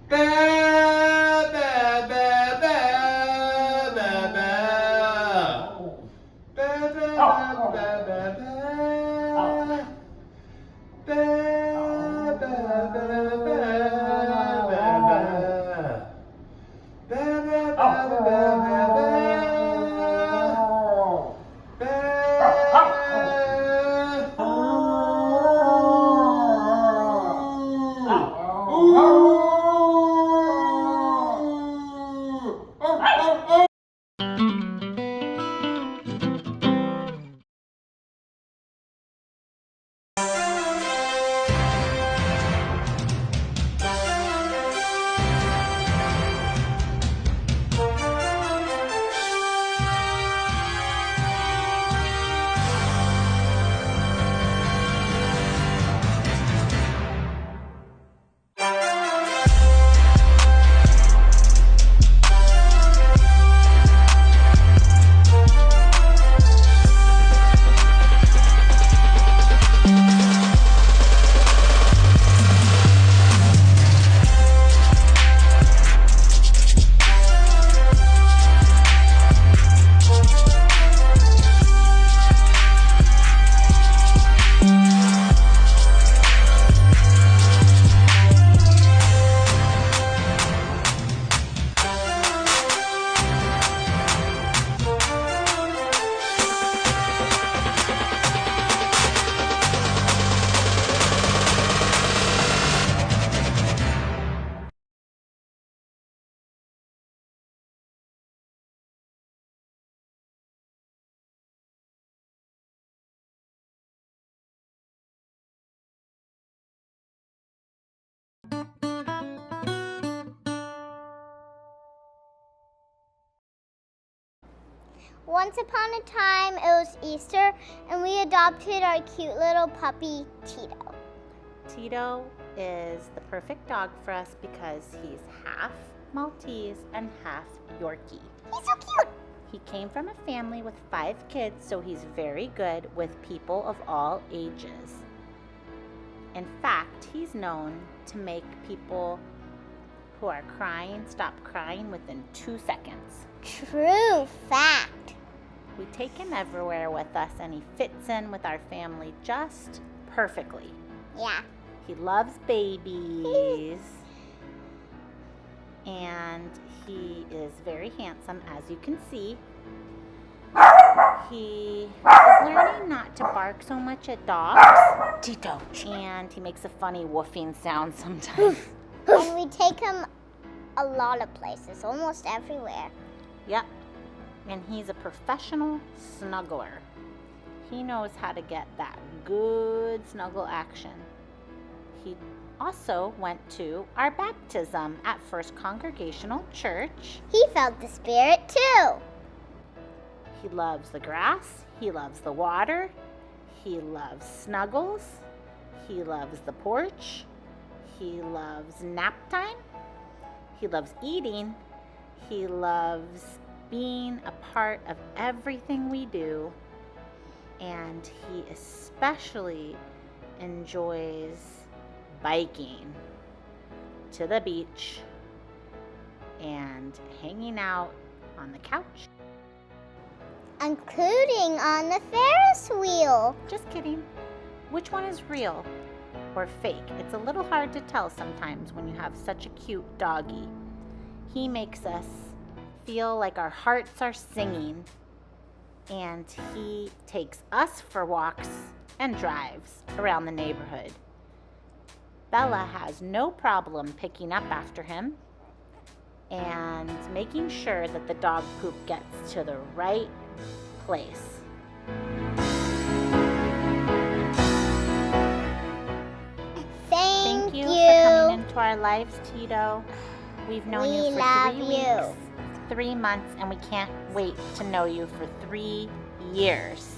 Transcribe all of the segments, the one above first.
Ba, ba, ba, ba, ba, ba. Ba, ba, ba, ba, ba, ba. Ba, ba, ba, ba, ba, ba. Ba, ba, ba, ba, ba, ba. Once upon a time, it was Easter, and we adopted our cute little puppy, Tito. Tito is the perfect dog for us because he's half Maltese and half Yorkie. He's so cute! He came from a family with 5 kids, so he's very good with people of all ages. In fact, he's known to make people who are crying stop crying within 2 seconds. True fact. We take him everywhere with us, and he fits in with our family just perfectly. Yeah. He loves babies, and he is very handsome, as you can see. He is learning not to bark so much at dogs. Tito. And he makes a funny woofing sound sometimes. And we take him a lot of places, almost everywhere. Yep. And he's a professional snuggler. He knows how to get that good snuggle action. He also went to our baptism at First Congregational Church. He felt the Spirit too. He loves the grass. He loves the water. He loves snuggles. He loves the porch. He loves nap time. He loves eating. He loves being a part of everything we do. And he especially enjoys biking to the beach and hanging out on the couch. Including on the Ferris wheel. Just kidding. Which one is real or fake? It's a little hard to tell sometimes when you have such a cute doggy. He makes us feel like our hearts are singing, and he takes us for walks and drives around the neighborhood. Bella has no problem picking up after him and making sure that the dog poop gets to the right place. Thank you for coming into our lives, Tito. We've known you for 3 weeks, 3 months, and we can't wait to know you for 3 years.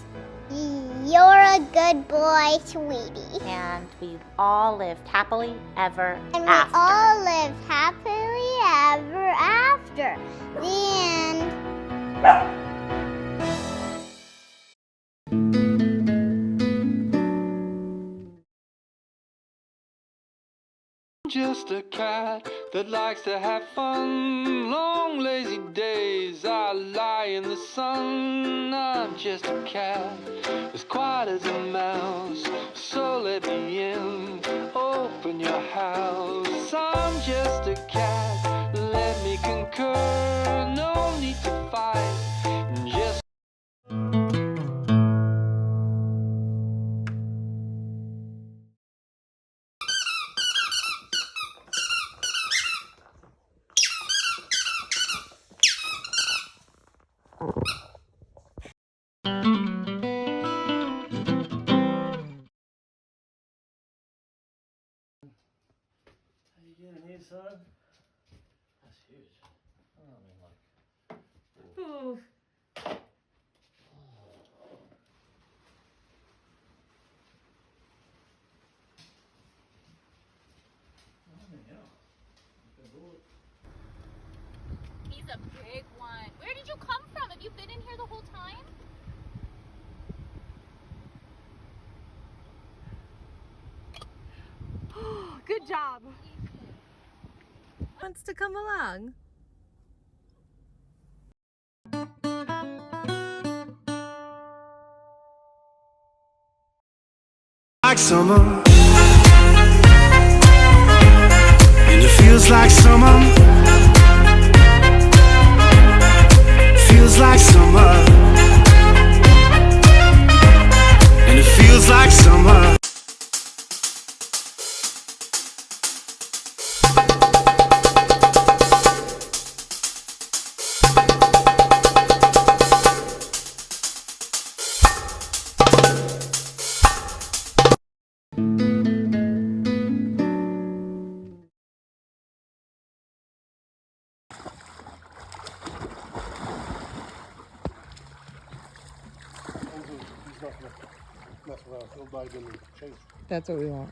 You're a good boy, sweetie. And we all lived happily ever and after. And we all lived happily ever after. The end. Just a cat that likes to have fun. Long lazy days I lie in the sun. I'm just a cat as quiet as a mouse. So let me in, open your house. I'm just a cat, let me concur. No need to fight, just How you getting here, son? That's huge. I mean, like. Ooh. He's a big one. Where did you come from? Have you been in here the whole time? Good job. Wants to come along. Like summer, and it feels like summer. Feels like summer, and it feels like summer. That's what we want.